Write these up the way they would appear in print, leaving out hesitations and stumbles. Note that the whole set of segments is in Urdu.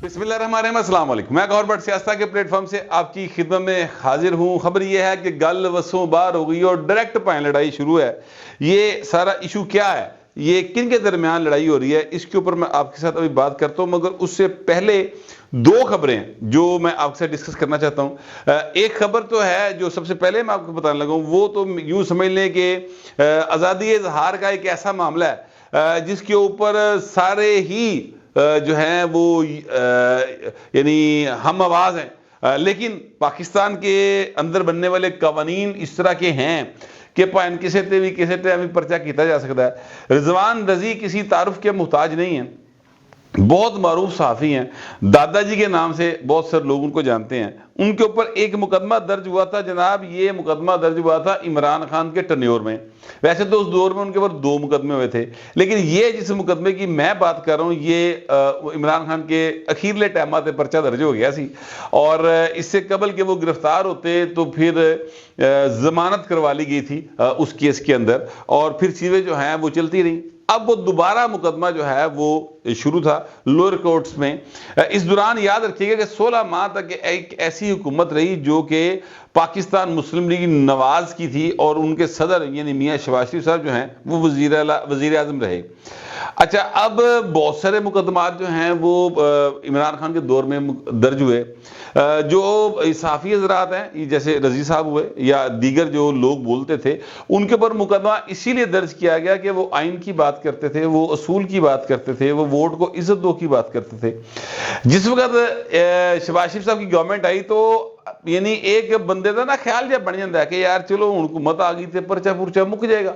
بسم اللہ الرحمن الرحیم، السلام علیکم۔ میں گور بٹ سیاستہ کے پلیٹ فارم سے آپ کی خدمت میں حاضر ہوں۔ خبر یہ ہے کہ گل وسوں باہر ہو گئی اور ڈائریکٹ پائیں لڑائی شروع ہے۔ یہ سارا ایشو کیا ہے، یہ کن کے درمیان لڑائی ہو رہی ہے، اس کے اوپر میں آپ کے ساتھ ابھی بات کرتا ہوں، مگر اس سے پہلے دو خبریں جو میں آپ سے ڈسکس کرنا چاہتا ہوں۔ ایک خبر تو ہے جو سب سے پہلے میں آپ کو بتانے لگا ہوں، وہ تو یوں سمجھ لیں کہ آزادی اظہار کا ایک ایسا معاملہ ہے جس کے اوپر سارے ہی جو ہیں وہ یعنی ہم آواز ہیں، لیکن پاکستان کے اندر بننے والے قوانین اس طرح کے ہیں کہ پائن کسی تے بھی کسی ٹائم پرچہ کیتا جا سکتا ہے۔ رضوان رضی کسی تعارف کے محتاج نہیں ہیں، بہت معروف صحافی ہیں، دادا جی کے نام سے بہت سے لوگ ان کو جانتے ہیں۔ ان کے اوپر ایک مقدمہ درج ہوا تھا جناب، یہ مقدمہ درج ہوا تھا عمران خان کے ٹنیور میں۔ ویسے تو اس دور میں ان کے اوپر دو مقدمے ہوئے تھے، لیکن یہ جس مقدمے کی میں بات کر رہا ہوں یہ عمران خان کے اخیرلے ٹائمات پرچہ درج ہو گیا سی، اور اس سے قبل کہ وہ گرفتار ہوتے تو پھر ضمانت کروا لی گئی تھی اس کیس کے اندر، اور پھر چیزیں جو ہیں وہ چلتی رہیں۔ اب وہ دوبارہ مقدمہ جو ہے وہ شروع تھا لوئر کورٹس میں۔ اس دوران یاد رکھیے گا کہ 16 ماہ تک ایک ایسی حکومت رہی جو کہ پاکستان مسلم لیگ نواز کی تھی، اور ان کے صدر یعنی میاں شہباز شریف صاحب جو ہیں وہ وزیر اعظم رہے۔ اچھا، اب بہت سارے مقدمات جو ہیں وہ عمران خان کے دور میں درج ہوئے۔ جو صحافی حضرات ہیں جیسے رضی صاحب ہوئے یا دیگر جو لوگ بولتے تھے، ان کے اوپر مقدمہ اسی لیے درج کیا گیا کہ وہ آئین کی بات کرتے تھے، وہ اصول کی بات کرتے تھے، وہ ووٹ کو عزت دو کی بات کرتے تھے۔ جس وقت شہباز شریف صاحب کی گورنمنٹ آئی تو یعنی ایک بندے کا نا خیال جب بن جاتا ہے کہ یار چلو حکومت آ گئی تھے، پرچہ پرچہ مک جائے گا۔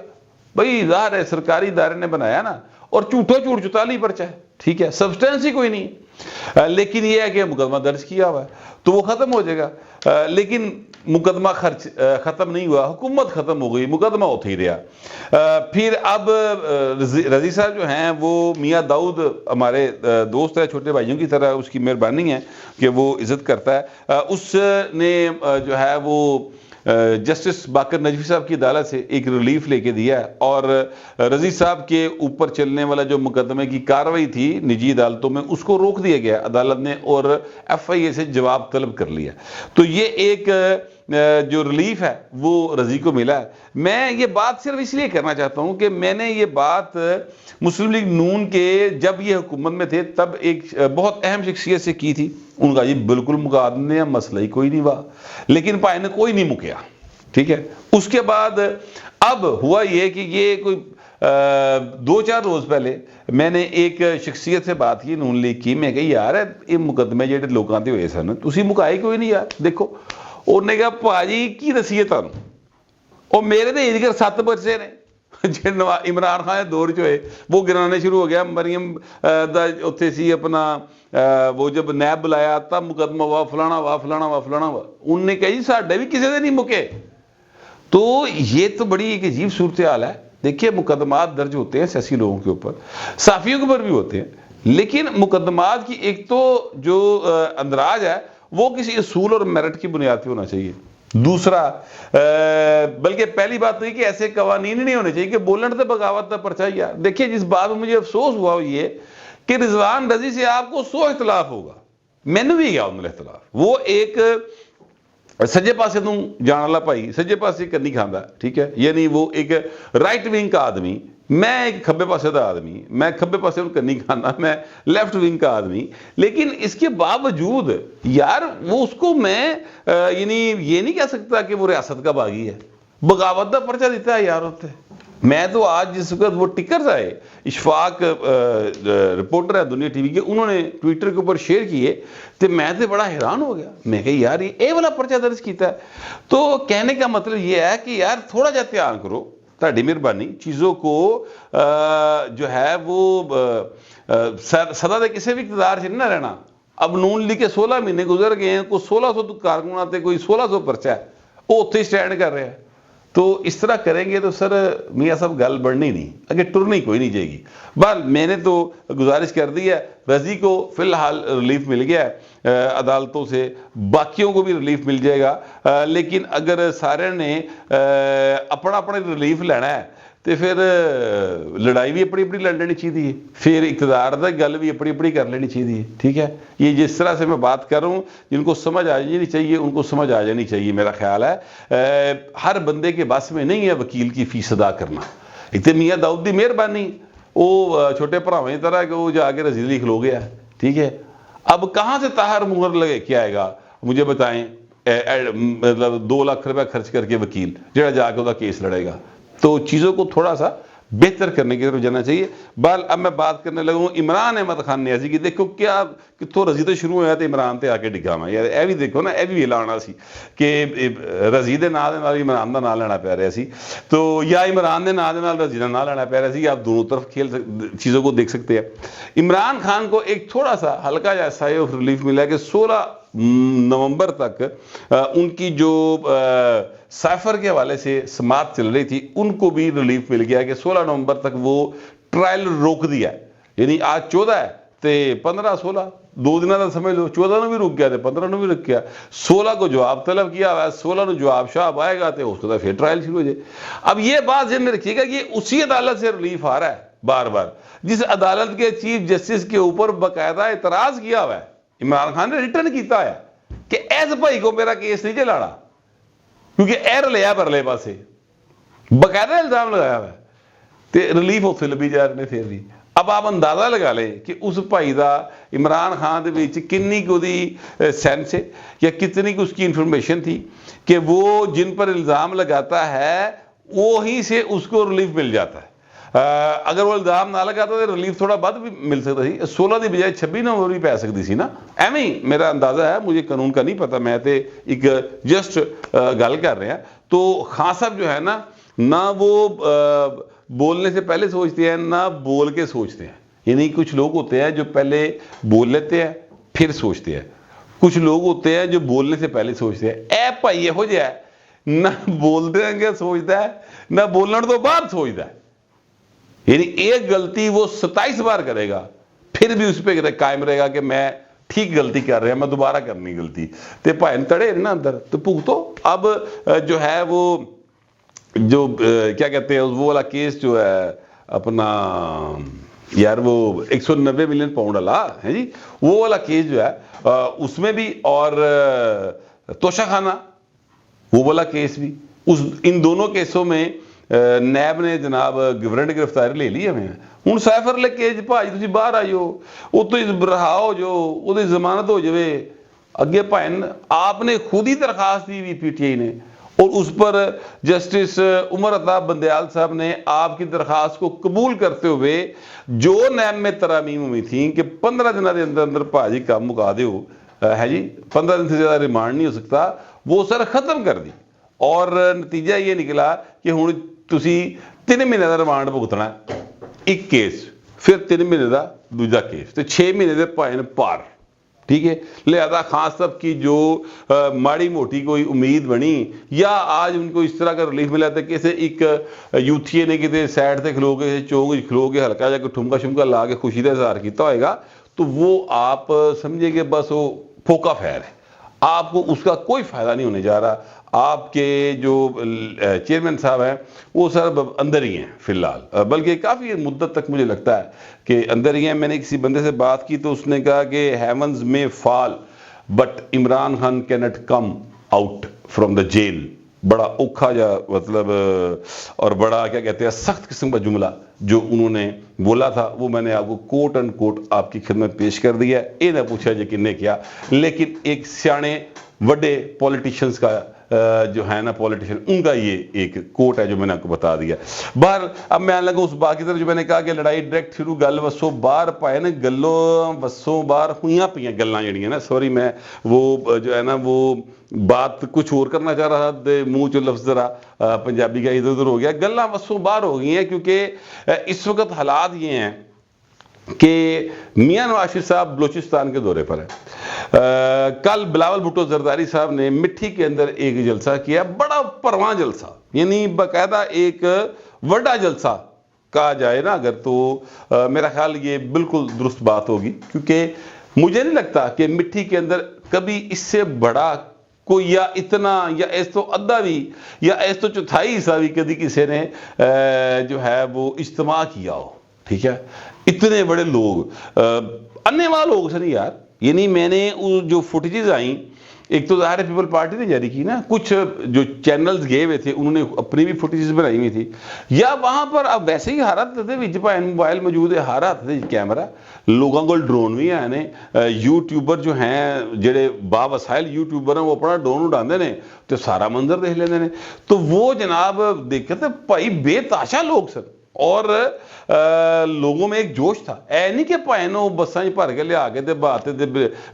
بھائی ظاہر ہے سرکاری ادارے نے بنایا نا، اور جھوٹو جھوٹ چتالی پرچہ ہے، ٹھیک ہے، سبسٹینس ہی کوئی نہیں، لیکن یہ ہے کہ مقدمہ درج کیا ہوا ہے تو وہ ختم ہو جائے گا۔ لیکن مقدمہ ختم نہیں ہوا، حکومت ختم ہو گئی، مقدمہ ہوتا ہی رہا۔ پھر اب رضی صاحب جو ہیں وہ میاں داؤد ہمارے دوست ہے، چھوٹے بھائیوں کی طرح، اس کی مہربانی ہے کہ وہ عزت کرتا ہے۔ اس نے جو ہے وہ جسٹس باقر نجوی صاحب کی عدالت سے ایک ریلیف لے کے دیا ہے، اور رضی صاحب کے اوپر چلنے والا جو مقدمے کی کارروائی تھی نجی عدالتوں میں، اس کو روک دیا گیا عدالت نے، اور ایف آئی اے سے جواب طلب کر لیا۔ تو یہ ایک جو ریلیف ہے وہ رضی کو ملا ہے۔ میں یہ بات صرف اس لیے کرنا چاہتا ہوں کہ میں نے یہ بات مسلم لیگ نون کے جب یہ حکومت میں تھے تب ایک بہت اہم شخصیت سے کی تھی، ان کا یہ بالکل مقابلے مسئلہ ہی کوئی نہیں ہوا، لیکن پائے نے کوئی نہیں مکیا، ٹھیک ہے۔ اس کے بعد اب ہوا یہ کہ یہ کوئی 2-4 روز پہلے میں نے ایک شخصیت سے بات کی نون لیگ کی، میں کہا یار یہ مقدمے جڑے لوگوں تے ہوئے سن تسی مکائے کوئی نہیں یار، دیکھو انہوں نے کہا پاجی کی نصیحت آنو، اور میرے تو ادھر 7 بچے نے عمران خان دور جو ہے وہ گرانے شروع ہو گیا۔ مریم اتھے سی اپنا وہ جب نیب بلایا تب مقدمہ ہوا، فلانا ہوا فلانا ہوا فلانا ہوا، انہوں نے کہا جی ساڈے بھی کسی دے نہیں مکے۔ تو یہ تو بڑی ایک عجیب صورتحال ہے۔ دیکھیے مقدمات درج ہوتے ہیں سیاسی لوگوں کے اوپر، صحافیوں کے اوپر بھی ہوتے ہیں، لیکن مقدمات کی ایک تو جو اندراج ہے وہ کسی اصول اور میرٹ کی بنیاد پہ ہونا چاہیے۔ دوسرا بلکہ پہلی بات تو یہ کہ ایسے قوانین نہیں ہونے چاہیے کہ بولن تے بغاوت تے پرچہ یار۔ دیکھیے جس بات میں مجھے افسوس ہوا وہ یہ کہ رضوان رضی سے آپ کو 100 اختلاف ہوگا، میں نے بھی گیا ان میں اختلاف، وہ ایک سجے پاسے تم جان والا بھائی سجے پاسے کرنی کھاندا، ٹھیک ہے، یعنی وہ ایک رائٹ ونگ کا آدمی، میں ایک کھبے پاسے دا آدمی، میں کھبے پاسے کرنی کھانا، میں لیفٹ ونگ کا آدمی، لیکن اس کے باوجود یار وہ اس کو میں یعنی یہ نہیں کہہ سکتا کہ وہ ریاست کا باغی ہے، بغاوت دا پرچہ دیتا ہے یار ہوتے۔ میں تو آج جس وقت وہ ٹکرز آئے، اشفاق رپورٹر ہے دنیا ٹی وی کے، انہوں نے ٹویٹر کے اوپر شیئر کیے تو میں تو بڑا حیران ہو گیا، میں کہ یار یہ والا پرچہ درج کیتا ہے۔ تو کہنے کا مطلب یہ ہے کہ یار تھوڑا جا دھیان کرو، تہاڈی مہربانی، چیزوں کو جو ہے وہ سدا دے کسی بھی اقتدار سے نہیں رہنا۔ اب نون لیگ کے 16 مہینے گزر گئے ہیں، کوئی 1600 کارکن آتے، کوئی 1600 پرچہ ہے، وہ اتنے سٹینڈ کر رہے ہیں۔ تو اس طرح کریں گے تو سر میاں صاحب گل بڑھنی نہیں، اگر ٹرنی کوئی نہیں جائے گی۔ بہرحال میں نے تو گزارش کر دی ہے، رضی کو فی الحال ریلیف مل گیا ہے عدالتوں سے، باقیوں کو بھی ریلیف مل جائے گا، لیکن اگر سارے نے اپنا ریلیف لینا ہے تو پھر لڑائی بھی اپنی اپنی لڑ لینی چاہیے، پھر اقتدار دا گل بھی اپنی اپنی کر لینی چاہیے، ٹھیک ہے؟ یہ جس طرح سے میں بات کر رہا ہوں، جن کو سمجھ آ جانی چاہیے ان کو سمجھ آ جانی چاہیے، میرا خیال ہے ہر بندے کے بس میں نہیں ہے وکیل کی فیس ادا کرنا۔ اتنے میاں داؤد دی مہربانی، وہ چھوٹے بھراواں کی طرح کہ وہ جا کے رسیدلی کھلو گیا، ٹھیک ہے؟ اب کہاں سے طاہر مہر لگے کے آئے گا مجھے بتائیں؟ مطلب 2 لاکھ روپے خرچ کر کے وکیل جڑا جا کے وہ کیس لڑے گا۔ تو چیزوں کو تھوڑا سا بہتر کرنے کی طرف جانا چاہیے۔ بہرحال اب میں بات کرنے لگا ہوں عمران احمد خان نیازی کی۔ دیکھو کیا کتوں رضی تو شروع ہوا تو عمران تے آ کے ڈگا وا یار، اے بھی دیکھو نا، اے بھی ویلا آنا سی کہ رضی دے نام دے نال عمران دا نام لینا پی رہا سی، تو یا عمران دے نام دے نال رضی دا نام لینا پی رہا سی۔ آپ دونوں طرف چیزوں کو دیکھ سکتے ہیں۔ عمران خان کو ایک تھوڑا سا ہلکا جا سائے آف ریلیف ملا کہ 16 نومبر تک ان کی جو سائفر کے حوالے سے سماعت چل رہی تھی ان کو بھی ریلیف مل گیا کہ 16 نومبر تک وہ ٹرائل روک دیا ہے۔ یعنی آج 14 ہے تے 15 16 2 دنوں کا سمجھ لو، 14 نو بھی رک گیا تے 15 نو بھی رک گیا، 16 کو جواب طلب کیا ہوا ہے، 16 نو جواب شاب آئے گا تے اس کے بعد پھر ٹرائل شروع ہو جائے۔ اب یہ بات ذہن میں رکھیے گا کہ یہ اسی عدالت سے ریلیف آ رہا ہے بار بار جس عدالت کے چیف جسٹس کے اوپر باقاعدہ اعتراض کیا ہوا ہے عمران خان نے، ریٹرن کیتا ہے کہ ایس بھائی کو میرا کیس نہیں چلانا کیونکہ ایر لیا پرلے پاسے، باقاعدہ الزام لگایا ہوا ہے، تے ریلیف اتنے لبھی جا رہے ہیں پھر بھی۔ اب آپ اندازہ لگا لیں کہ اس بھائی دا عمران خان دے وچ کنی کو دی سینس ہے یا کتنی کو اس کی انفارمیشن تھی کہ وہ جن پر الزام لگاتا ہے وہی سے اس کو ریلیف مل جاتا ہے۔ اگر وہ الزام نہ لگاتا تو ریلیف تھوڑا بعد بھی مل سکتا سی، 16 دی بجائے 26 نومبر بھی پی سکتی سی نا، ایویں ہی میرا اندازہ ہے، مجھے قانون کا نہیں پتا، میں تے ایک جسٹ گل کر رہے ہیں۔ تو خان صاحب جو ہے نا، نہ وہ بولنے سے پہلے سوچتے ہیں نہ بول کے سوچتے ہیں، یعنی کچھ لوگ ہوتے ہیں جو پہلے بول لیتے ہیں پھر سوچتے ہیں، کچھ لوگ ہوتے ہیں جو بولنے سے پہلے سوچتے ہیں۔ اے بھائی یہ ہو جائے نہ بول دیں گے سوچتا ہے نہ بولنے تو بعد سوچتا ہے، یعنی ایک غلطی وہ 27 بار کرے گا پھر بھی اس پہ قائم رہے گا کہ میں ٹھیک غلطی کر رہا ہوں، میں دوبارہ کرنی غلطی تے بھائی تڑے نا اندر تو بھگتو۔ اب جو ہے وہ جو کیا کہتے ہیں وہ والا کیس جو ہے اپنا یار وہ 190 ملین پاؤنڈ والا ہے جی، وہ والا کیس جو ہے اس میں بھی، اور توشہ خانہ وہ والا کیس بھی، ان دونوں کیسوں میں نیب نے جناب گورنر گرفتاری لے لی ہمیں۔ ہوں سائفر لے کے بھائی تسی باہر آئیو وہ تو رہا ہو جو وہ ضمانت ہو جائے اگے بھائن، آپ نے خود ہی درخواست دی ہوئی پی ٹی آئی نے، اور اس پر جسٹس عمر عطا بندیال صاحب نے آپ کی درخواست کو قبول کرتے ہوئے جو نیب میں ترامیم ہوئی تھیں کہ 15 دنوں کے اندر اندر بھاجی کام مکا دیو ہے جی، 15 دن سے زیادہ ریمانڈ نہیں ہو سکتا، وہ سر ختم کر دی، اور نتیجہ یہ نکلا کہ ہوں تسی 3 مہینے کا ریمانڈ بھگتنا ہے ایک کیس، پھر 3 مہینے کا دوجا کیس، تو 6 مہینے دے پائن پار، ٹھیک ہے؟ لہذا خان صاحب کی جو ماڑی موٹی کوئی امید بنی یا آج ان کو اس طرح کا ریلیف ملا تھا کہ ایک یوتھیے نے کسی سائڈ سے کھلو کے چونک کھلو کے ہلکا جا کے ٹھمکا شمکا لا کے خوشی کا اظہار کیتا ہوئے گا، تو وہ آپ سمجھے کہ بس وہ پھوکا پھیر ہے، آپ کو اس کا کوئی فائدہ نہیں ہونے جا رہا۔ آپ کے جو چیئرمین صاحب ہیں وہ سر اندر ہی ہیں فی الحال، بلکہ کافی مدت تک مجھے لگتا ہے کہ اندر ہی ہیں۔ میں نے کسی بندے سے بات کی تو اس نے کہا کہ heavens may fall but Imran Khan can't come out from the jail, بڑا اوکھا جا مطلب اور بڑا کیا کہتے ہیں سخت قسم کا جملہ جو انہوں نے بولا تھا، وہ میں نے آپ کو کوٹ اینڈ کوٹ آپ کی خدمت پیش کر دیا ہے۔ یہ نہ پوچھا جی کن نے کیا، لیکن ایک سیانے وڈے پولیٹیشنز کا جو ہے نا پولیٹیشن، ان کا یہ ایک کوٹ ہے جو میں نے آپ کو بتا دیا۔ باہر اب میں آنے لگا اس باقی طرف جو میں نے کہا کہ لڑائی ڈائریکٹ شروع گل وسوں باہر پائے نا، گلوں وسوں باہر ہوئیاں پہ گلاں جڑیاں نا، سوری میں وہ جو ہے نا وہ بات کچھ اور کرنا چاہ رہا تھا، منہ چو لفظ ذرا پنجابی کا ادھر ادھر ہو گیا، گلاں وسوں باہر ہو گئی ہیں کیونکہ اس وقت حالات یہ ہیں کہ میاں نواز شریف صاحب بلوچستان کے دورے پر ہیں۔ کل بلاول بھٹو زرداری صاحب نے مٹھی کے اندر ایک جلسہ کیا، بڑا پرواں جلسہ، یعنی باقاعدہ ایک بڑا جلسہ کہا جائے نا اگر، تو میرا خیال یہ بالکل درست بات ہوگی، کیونکہ مجھے نہیں لگتا کہ مٹھی کے اندر کبھی اس سے بڑا کوئی یا اتنا یا اس تو ادھا بھی یا اس تو چوتھائی حصہ بھی کدی کسی نے جو ہے وہ اجتماع کیا ہو. ٹھیک ہے, اتنے بڑے لوگ, انیواں لوگ سن یار. یعنی میں نے جو فوٹیجز آئیں, ایک تو ظاہر ہے پیپل پارٹی نے جاری کی نا, کچھ جو چینلز گئے ہوئے تھے انہوں نے اپنی بھی فوٹیجز بنائی ہوئی تھی, یا وہاں پر اب ویسے ہی ہارا تھے وچ موبائل موجود ہے, ہارا تھے کیمرہ, لوگوں کو ڈرون بھی آئے نے, یوٹیوبر جو ہیں جڑے با وسائل یوٹیوبر ہیں وہ اپنا ڈرون اڑاندے نے تو سارا منظر دیکھ لیندے نے. تو وہ جناب دیکھتے تھے بھائی بے تاشا لوگ سن, اور لوگوں میں ایک جوش تھا. اے نہیں کہ پائنوں بساں بھر کے لیا کے باتے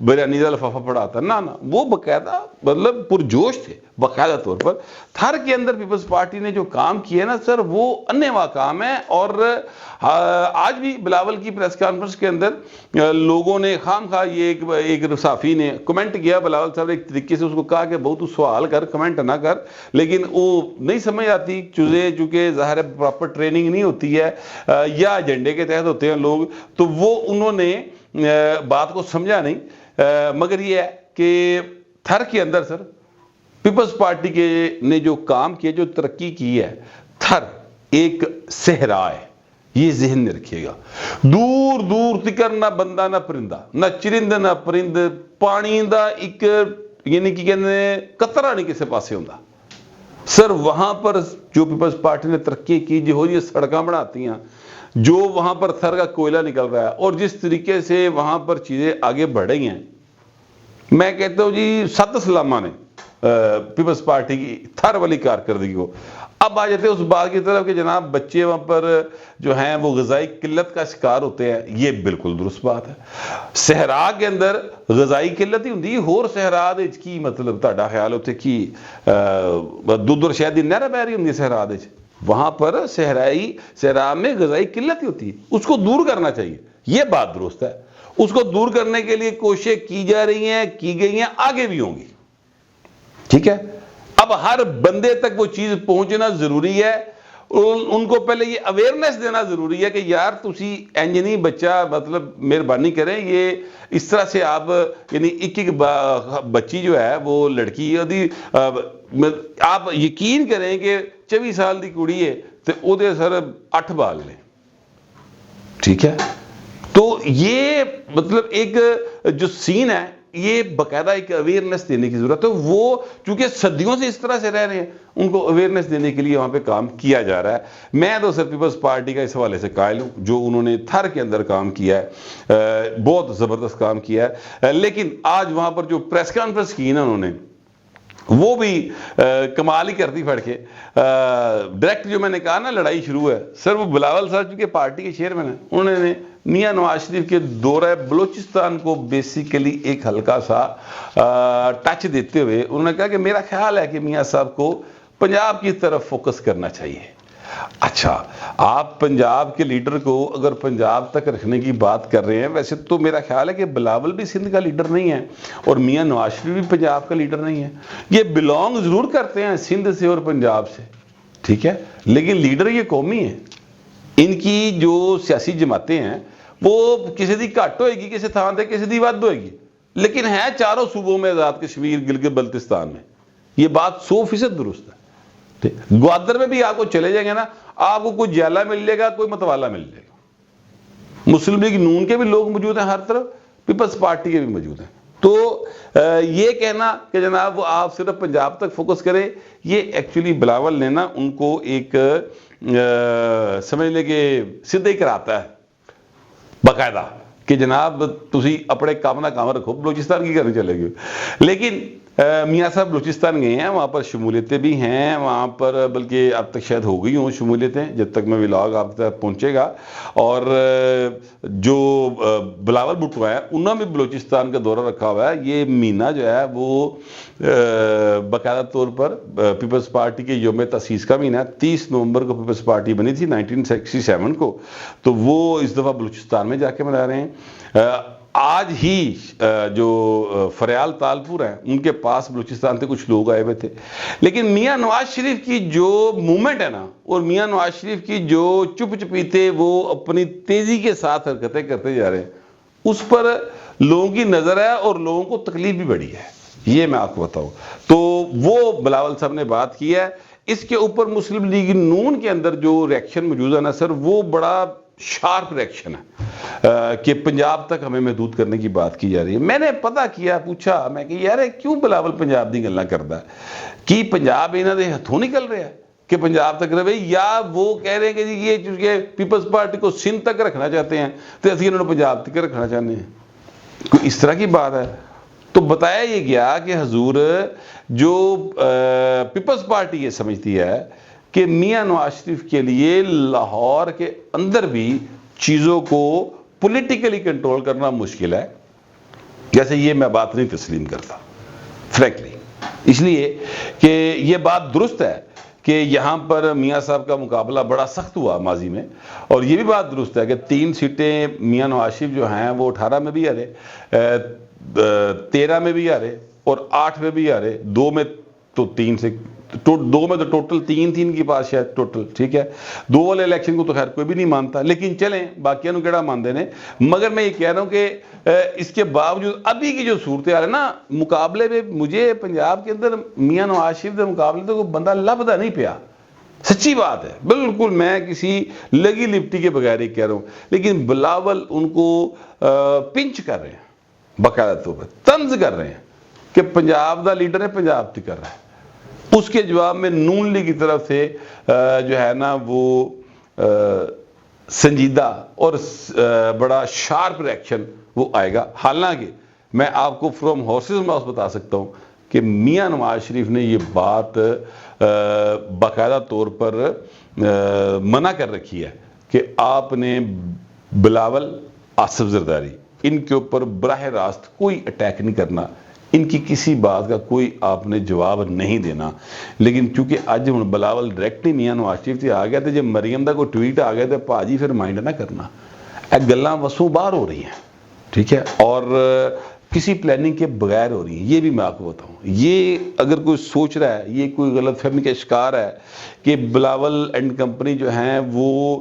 بریانی کا لفافہ پڑھاتا, نہ وہ باقاعدہ مطلب پرجوش تھے باقاعدہ طور پر. تھر کے اندر پیپلز پارٹی نے جو کام کیا نا سر, وہ انیواں کام ہے. اور آج بھی بلاول کی پریس کانفرنس کے اندر لوگوں نے خام خواہ, یہ ایک صحافی نے کمنٹ کیا, بلاول صاحب نے ایک طریقے سے اس کو کہا کہ بہت سوال کر, کمنٹ نہ کر, لیکن وہ نہیں سمجھ آتی چونکہ ظاہر ہے پراپر ٹریننگ نہیں ہوتی ہے یا ایجنڈے کے تحت ہوتے ہیں لوگ, تو وہ انہوں نے بات کو سمجھا نہیں. مگر یہ ہے کہ تھر کے اندر سر پیپلز پارٹی کے نے جو کام کیا, جو ترقی کی ہے, تھر ایک صحرا ہے, یہ ذہن میں رکھیے گا. دور دور تکر نہ بندہ نہ پرندہ, نہ چرند نہ پرند, پانی دا ایک یعنی کہ کہنے قطرہ نہیں کسی پاسے ہوندا. سر وہاں پر جو پیپلز پارٹی نے ترقی کی, جو یہ سڑکاں بناتی ہیں, جو وہاں پر تھر کا کوئلہ نکل رہا ہے, اور جس طریقے سے وہاں پر چیزیں آگے بڑھ رہی ہیں, میں کہتا ہوں جی 7 سلامہ نے پیپلز پارٹی کی تھر والی کارکردگی کو. اب آ جاتے ہیں اس بات کی طرف کہ جناب بچے وہاں پر جو ہیں وہ غذائی قلت کا شکار ہوتے ہیں. یہ بالکل درست بات ہے. صحرا کے اندر غذائی قلت ہی ہوندی, ہور صحرا دے وچ کی مطلب تہاڈا خیال ہوتے کی دودھ اور شہد دی نہر بہ رہی ہوندی صحرا دے وچ, وہاں پر صحرا میں غذائی قلت ہی ہوتی ہے, اس کو دور کرنا چاہیے. یہ بات درست ہے, اس کو دور کرنے کے لیے کوششیں کی جا رہی ہیں, کی گئی ہیں, آگے بھی ہوں گی. ٹھیک ہے, اب ہر بندے تک وہ چیز پہنچنا ضروری ہے. ان کو پہلے یہ اویئرنیس دینا ضروری ہے کہ یار تسی انجنی بچہ مطلب مہربانی کریں, یہ اس طرح سے آپ یعنی ایک بچی جو ہے وہ لڑکی آپ یقین کریں کہ 24 سال دی کڑی ہے تو او دے سر 8 بال لیں. ٹھیک ہے, تو یہ مطلب ایک جو سین ہے, یہ باقاعدہ ایک اویئرنیس دینے کی ضرورت ہے. وہ چونکہ صدیوں سے اس طرح سے رہ رہے ہیں, ان کو اویئرنیس دینے کے لیے وہاں پہ کام کیا جا رہا ہے. میں تو سر پیپلز پارٹی کا اس حوالے سے قائل ہوں, جو انہوں نے تھر کے اندر کام کیا ہے, بہت زبردست کام کیا ہے. لیکن آج وہاں پر جو پریس کانفرنس کی نا انہوں نے, وہ بھی کمال ہی کرتی پھڑ کے. ڈائریکٹ جو میں نے کہا نا لڑائی شروع ہے, سر وہ بلاول صاحب چونکہ پارٹی کے چیئرمین ہیں, انہوں نے میاں نواز شریف کے دورہ بلوچستان کو بیسیکلی ایک ہلکا سا ٹچ دیتے ہوئے انہوں نے کہا کہ میرا خیال ہے کہ میاں صاحب کو پنجاب کی طرف فوکس کرنا چاہیے. اچھا, آپ پنجاب کے لیڈر کو اگر پنجاب تک رکھنے کی بات کر رہے ہیں, ویسے تو میرا خیال ہے کہ بلاول بھی سندھ کا لیڈر نہیں ہے اور میاں نواز شریف بھی پنجاب کا لیڈر نہیں ہے. یہ بلونگ ضرور کرتے ہیں سندھ سے اور پنجاب سے, ٹھیک ہے, لیکن لیڈر یہ قومی ہیں. ان کی جو سیاسی جماعتیں ہیں وہ کسی دی گھٹ ہوئے گی, کسی تھان تے کسی دی ود ہوئے گی, لیکن ہے چاروں صوبوں میں آزاد کشمیر, گلگت بلتستان میں. یہ بات 100% درست ہے. گوادر میں بھی آپ کو چلے جائیں گے نا, آپ کو کوئی جیلہ مل جائے گا, کوئی متوالا مل جائے گا. مسلم لیگ نون کے بھی لوگ موجود ہیں ہر طرف, پیپلز پارٹی کے بھی موجود ہیں. تو یہ کہنا کہ جناب وہ آپ صرف پنجاب تک فوکس کریں, یہ ایکچولی بلاول نے نا ان کو ایک سمجھ لے کہ سدھا ہی کراتا ہے باقاعدہ کہ جناب تسی اپنے کام نہ کام رکھو, بلوچستان کی کرنے چلے گئے. لیکن میاں صاحب بلوچستان گئے ہیں, وہاں پر شمولیتیں بھی ہیں وہاں پر, بلکہ اب تک شاید ہو گئی ہوں شمولیتیں, جب تک میں ولاگ آپ تک پہنچے گا. اور جو بلاول بھٹو ہیں انہوں نے بھی بلوچستان کا دورہ رکھا ہوا ہے. یہ مہینہ جو ہے وہ باقاعدہ طور پر پیپلز پارٹی کے یوم تاسیس کا مہینہ ہے. 30 نومبر کو پیپلز پارٹی بنی تھی 1967 کو, تو وہ اس دفعہ بلوچستان میں جا کے منا رہے ہیں. آج ہی جو فریال تالپور ہیں ان کے پاس بلوچستان سے کچھ لوگ آئے ہوئے تھے. لیکن میاں نواز شریف کی جو موومنٹ ہے نا, اور میاں نواز شریف کی جو چپ چپیتے وہ اپنی تیزی کے ساتھ حرکتیں کرتے جا رہے ہیں, اس پر لوگوں کی نظر ہے اور لوگوں کو تکلیف بھی بڑی ہے. یہ میں آپ کو بتاؤں تو وہ بلاول صاحب نے بات کی ہے. اس کے اوپر مسلم لیگ نون کے اندر جو ریاکشن موجود ہے نا سر، وہ بڑا شارپ ریاکشن ہے کہ پنجاب تک ہمیں محدود کرنے کی بات کی جا رہی ہے. میں نے پتہ کیا، پوچھا میں کہ یار کیوں بلاول پنجاب دی گلاں کردا ہے، کہ پنجاب انہاں دے ہتھوں نکل رہا ہے کہ پنجاب تک رہے، یا وہ کہہ رہے ہیں کہ جی یہ چونکہ پیپلز پارٹی کو سندھ تک رکھنا چاہتے ہیں تو اسی انہوں نے پنجاب تک رکھنا چاہتے ہیں. کوئی اس طرح کی بات ہے. تو بتایا یہ گیا کہ حضور جو پیپلز پارٹی یہ سمجھتی ہے کہ میاں نواز شریف کے لیے لاہور کے اندر بھی چیزوں کو پولیٹیکلی کنٹرول کرنا مشکل ہے، جیسے یہ میں بات نہیں تسلیم کرتا فرینکلی، اس لیے کہ یہ بات درست ہے کہ یہاں پر میاں صاحب کا مقابلہ بڑا سخت ہوا ماضی میں، اور یہ بھی بات درست ہے کہ 3 سیٹیں میاں نواز شریف جو ہیں وہ 18 میں بھی ہارے، 13 میں بھی ہارے اور 8 میں بھی ہارے، 2 میں تو 3 سے 2 میں تو ٹوٹل 3 تھی ان کی پاس شاید ٹوٹل، ٹھیک ہے. 2 والے الیکشن کو تو خیر کوئی بھی نہیں مانتا، لیکن چلیں باقیوں کیڑا مانتے ہیں. مگر میں یہ کہہ رہا ہوں کہ اس کے باوجود ابھی کی جو صورتحال ہے نا، مقابلے میں مجھے پنجاب کے اندر میاں نواز شریف کے مقابلے تو کوئی بندہ لبدا نہیں پیا. سچی بات ہے، بالکل میں کسی لگی لپٹی کے بغیر ہی کہہ رہا ہوں. لیکن بلاول ان کو پنچ کر رہے ہیں، باقاعدہ طور پر طنز کر رہے ہیں کہ پنجاب دا لیڈر ہے، پنجاب تک کر رہا ہے. اس کے جواب میں نون لیگ کی طرف سے جو ہے نا وہ سنجیدہ اور بڑا شارپ ریاکشن وہ آئے گا. حالانکہ میں آپ کو فرام ہارسز ماؤتھ بتا سکتا ہوں کہ میاں نواز شریف نے یہ بات باقاعدہ طور پر منع کر رکھی ہے کہ آپ نے بلاول، آصف زرداری ان کے اوپر براہ راست کوئی اٹیک نہیں کرنا، ان کی کسی بات کا کوئی آپ نے جواب نہیں دینا. لیکن چونکہ اج ہوں بلاول ڈائریکٹلی میاں نواز شریف سے آ گیا، تو جب مریم دا کوئی ٹویٹ آ گیا تو پاجی پھر مائنڈ نہ کرنا، اے گلاں وسوں باہر ہو رہی ہیں، ٹھیک ہے، اور کسی پلاننگ کے بغیر ہو رہی ہیں. یہ بھی میں آپ کو بتاؤں، یہ اگر کوئی سوچ رہا ہے، یہ کوئی غلط فہمی کا شکار ہے کہ بلاول اینڈ کمپنی جو ہیں وہ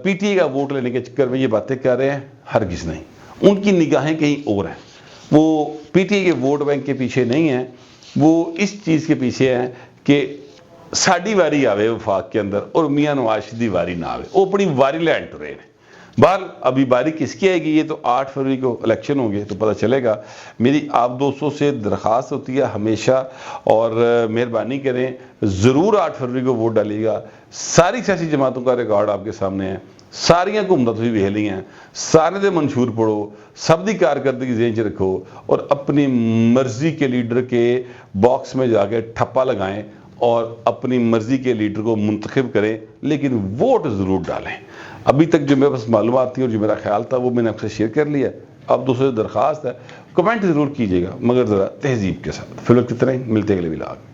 پی ٹی اے کا ووٹ لینے کے چکر میں یہ باتیں کر رہے ہیں، ہرگز نہیں. ان کی نگاہیں کہیں اور ہیں. وہ پی ٹی اے کے ووٹ بینک کے پیچھے نہیں ہیں، وہ اس چیز کے پیچھے ہیں کہ ساڑی واری آوے وفاق کے اندر اور میاں نواز شریف دی واری نہ آوے. وہ اپنی واری لینڈ ٹو رہے ہیں. بہرحال ابھی باری کس کی آئے گی، یہ تو 8 فروری کو الیکشن ہوں گے تو پتہ چلے گا. میری آپ دوستوں سے درخواست ہوتی ہے ہمیشہ، اور مہربانی کریں ضرور 8 فروری کو ووٹ ڈالیے گا. ساری سیاسی جماعتوں کا ریکارڈ آپ کے سامنے ہے، ساریاں حکومتیں بھی وہلی ہیں، سارے دے منشور پڑھو، سب دی کارکردگی ذہن چ رکھو، اور اپنی مرضی کے لیڈر کے باکس میں جا کے ٹھپا لگائیں اور اپنی مرضی کے لیڈر کو منتخب کریں، لیکن ووٹ ضرور ڈالیں. ابھی تک جو میرے پاس معلومات تھی اور جو میرا خیال تھا وہ میں نے آپ سے شیئر کر لیا. اب دوسرے درخواست ہے کمنٹ ضرور کیجیے گا، مگر ذرا تہذیب کے ساتھ. فی الوقت اتنا ہی، ملتے ہیں اگلے ولاگ.